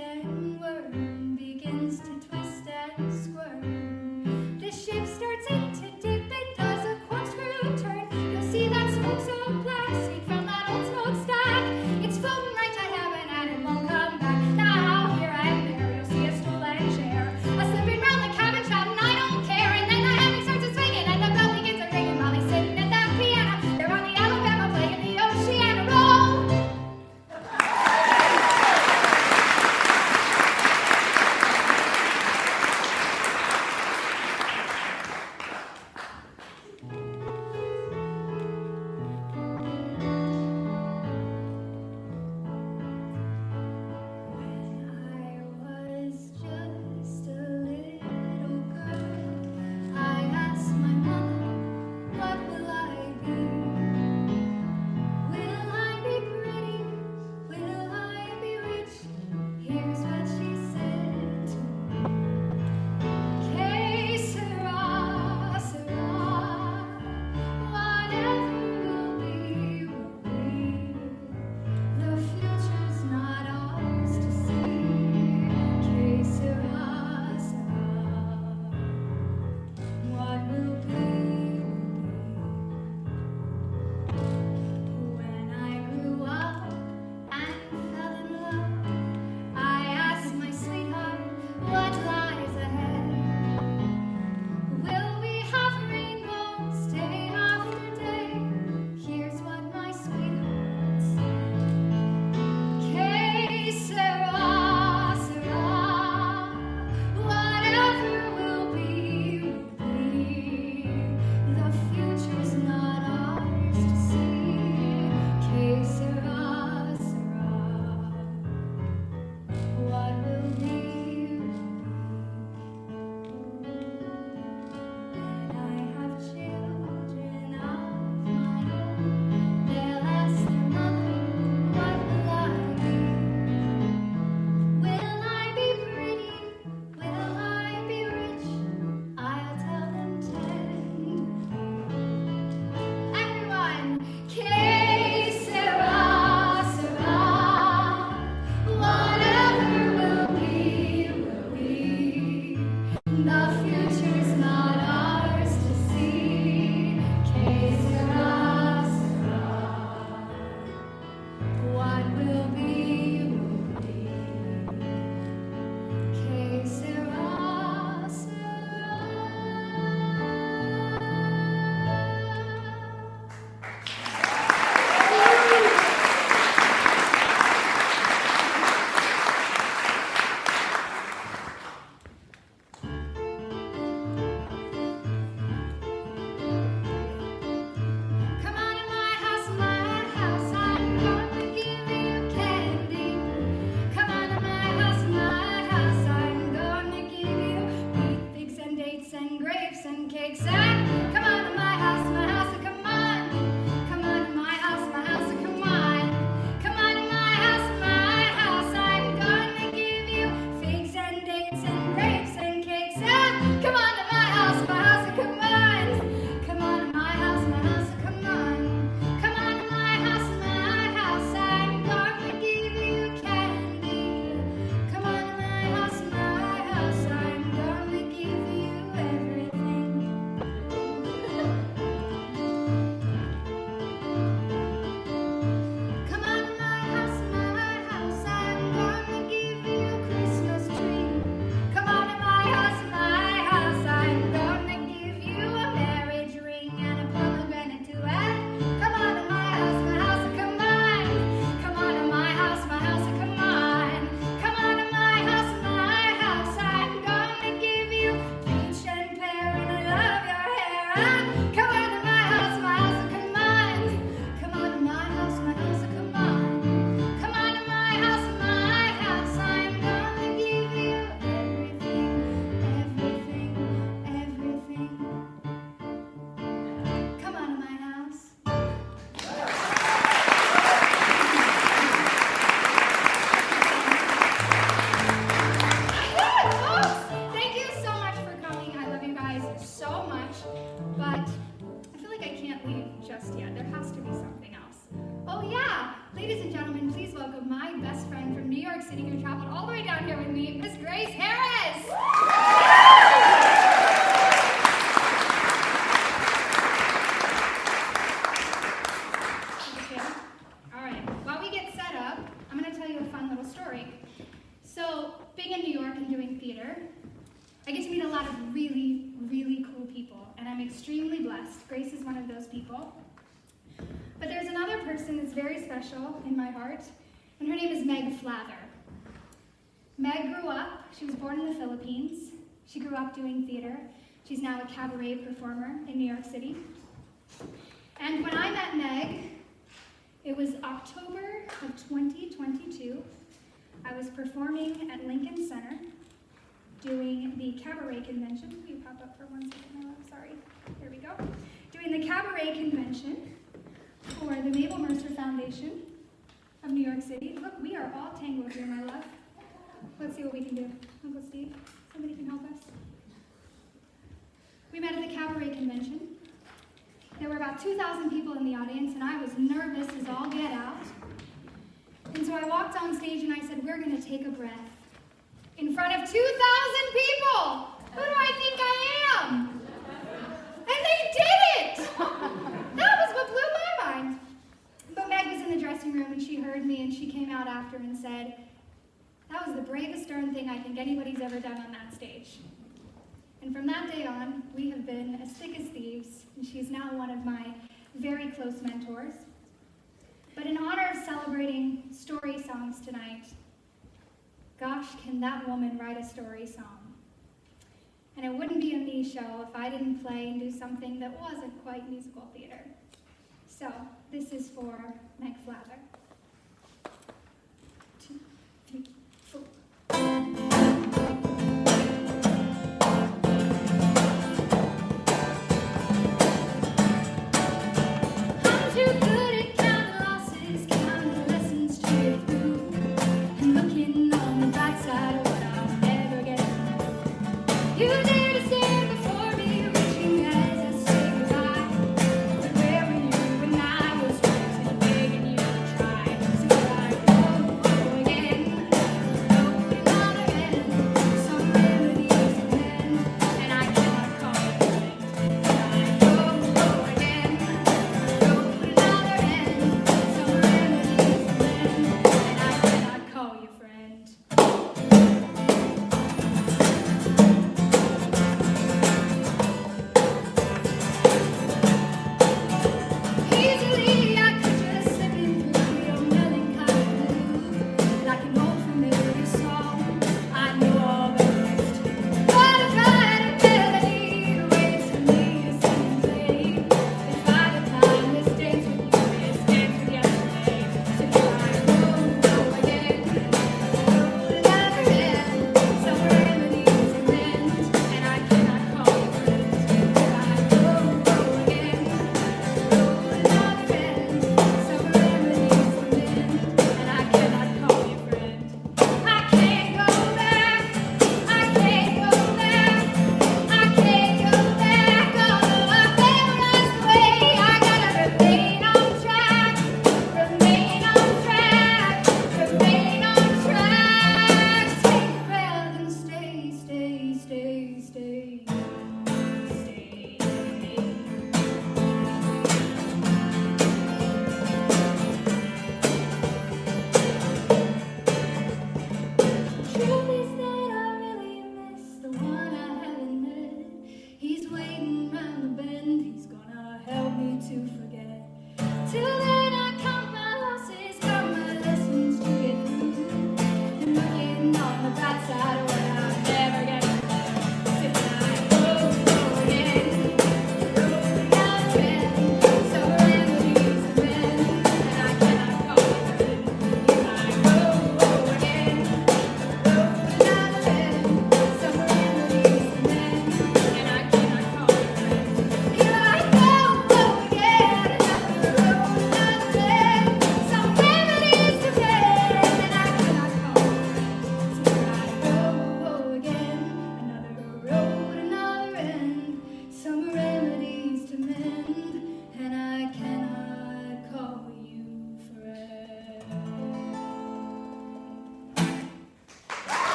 and worm begins to twist and squirm. The ship starts in to dip and does a corkscrew turn. You'll see that smoke so black, seen from that old smokestack. It's floating right to heaven and it won't come back. Now here and there you'll see a stool and chair, a slipping round the cabin shouting, I don't care. And then the hammock starts a swinging and the bell begins a ringing while he's sitting at that piano. They're on the Alabama playing the Oceana Roll. Grace Harris. Okay. All right. While we get set up, I'm going to tell you a fun little story. So, being in New York and doing theater, I get to meet a lot of really, really cool people, and I'm extremely blessed. Grace is one of those people. But there's another person that's very special in my heart, and her name is Meg Flather. Meg grew up, she was born in the Philippines. She grew up doing theater. She's now a cabaret performer in New York City. And when I met Meg, it was October of 2022. I was performing at Lincoln Center, doing the cabaret convention. Will you pop up for 1 second? Oh, I'm sorry. There we go. Doing the cabaret convention for the Mabel Mercer Foundation of New York City. Look, we are all tangled here, my love. Let's see what we can do. Uncle Steve, somebody can help us? We met at the cabaret convention. There were about 2,000 people in the audience, and I was nervous as all get out. And so I walked on stage and I said, we're going to take a breath. In front of 2,000 people! Who do I think I am? And they did it! That was what blew my mind. But Meg was in the dressing room and she heard me and she came out after and said, that was the bravest darn thing I think anybody's ever done on that stage. And from that day on, we have been as thick as thieves, and she's now one of my very close mentors. But in honor of celebrating story songs tonight, gosh, can that woman write a story song? And it wouldn't be a me show if I didn't play and do something that wasn't quite musical theater. So, this is for Meg Flather. 2, 3, 4. I'm too good at counting losses, counting the lessons straight through, and looking on the backside of what I'll never get through. You dare to stand before me, reaching as I say goodbye. But where were you when I was waiting, begging you to try? So I go again, go another end, some remedies depend, and I cannot call it friend. I go again, go another end, some remedies depend, and I cannot call you friend.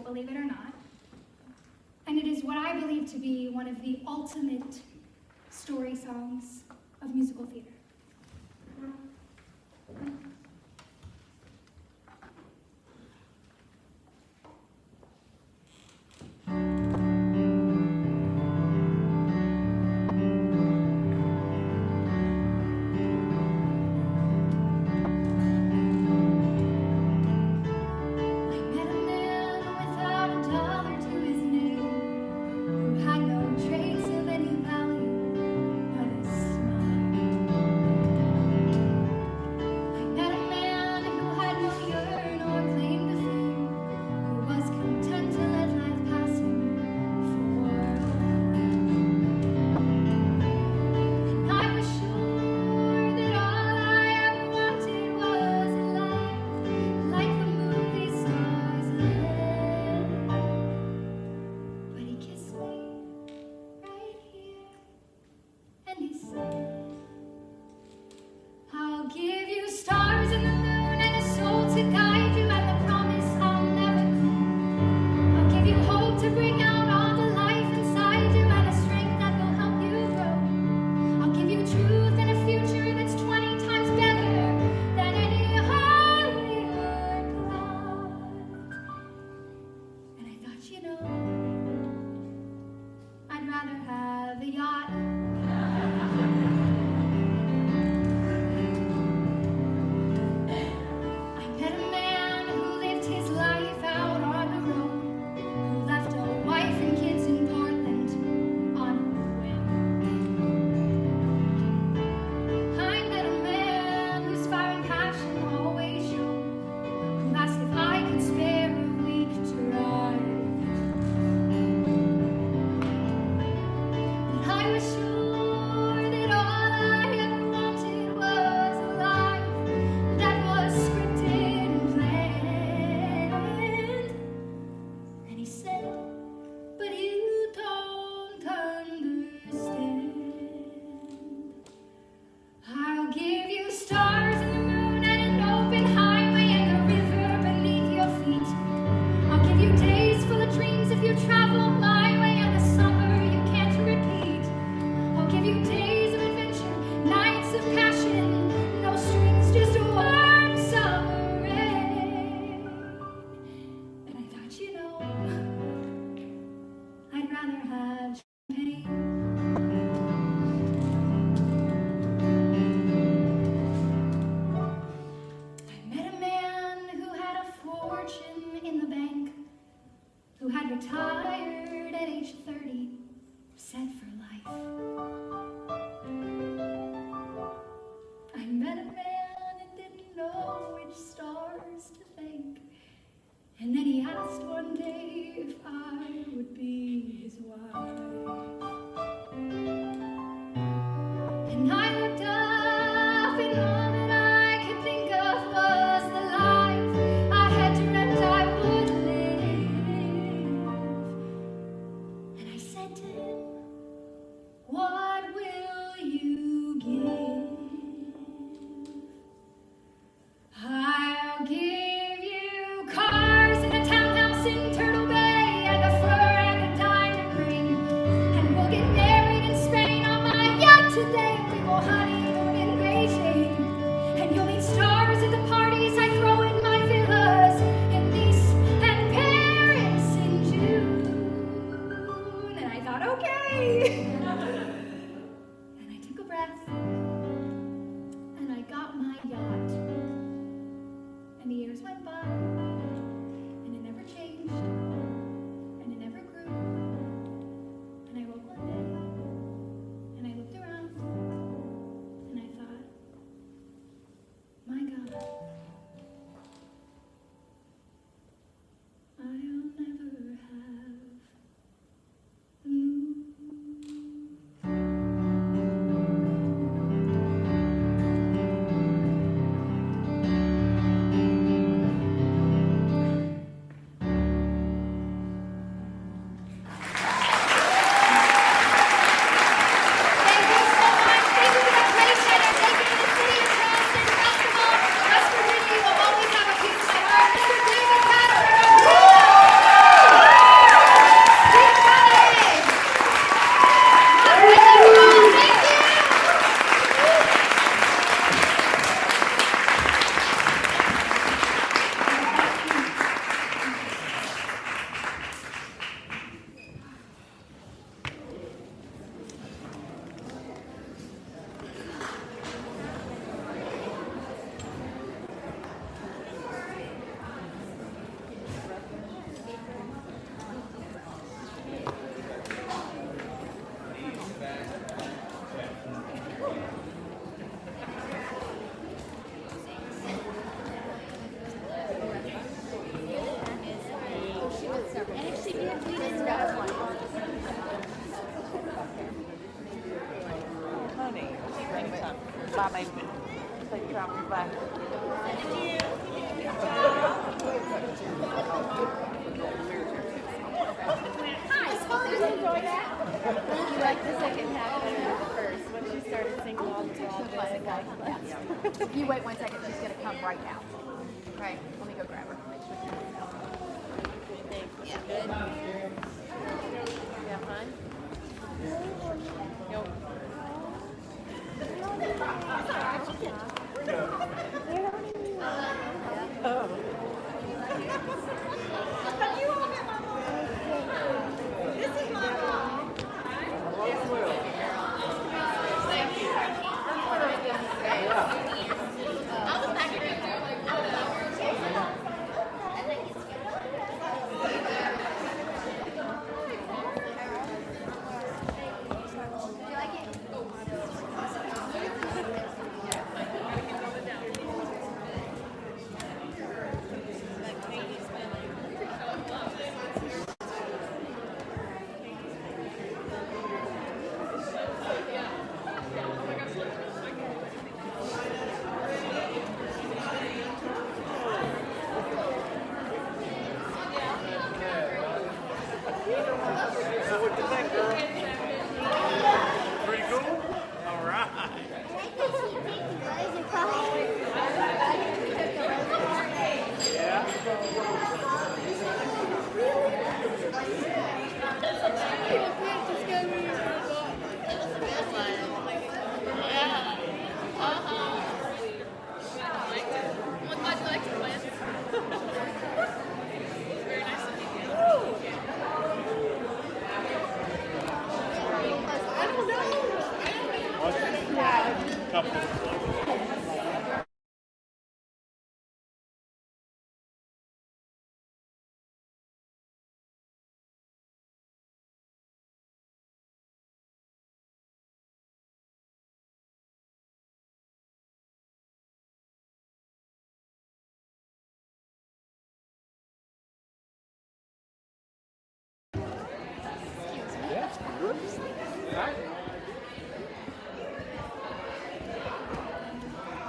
believe it or not. And it is what I believe to be one of the ultimate story songs of musical theater. Retired at age 30, set for life. I met a man and didn't know which stars to thank. And then he asked one day if I would be his wife. And I looked up and all that I could think of was the life I had dreamt I would live. And I said to him, what will you give? I'll give you cars and a townhouse in Turtle Bay and a fur and a diamond ring. And we'll Bye. You like the second half better than the first when she started singing all the songs. If you wait 1 second, she's gonna come right now. Okay, let me go grab her. Yeah, good. You have fun? Go. Pretty cool? All right. Couple.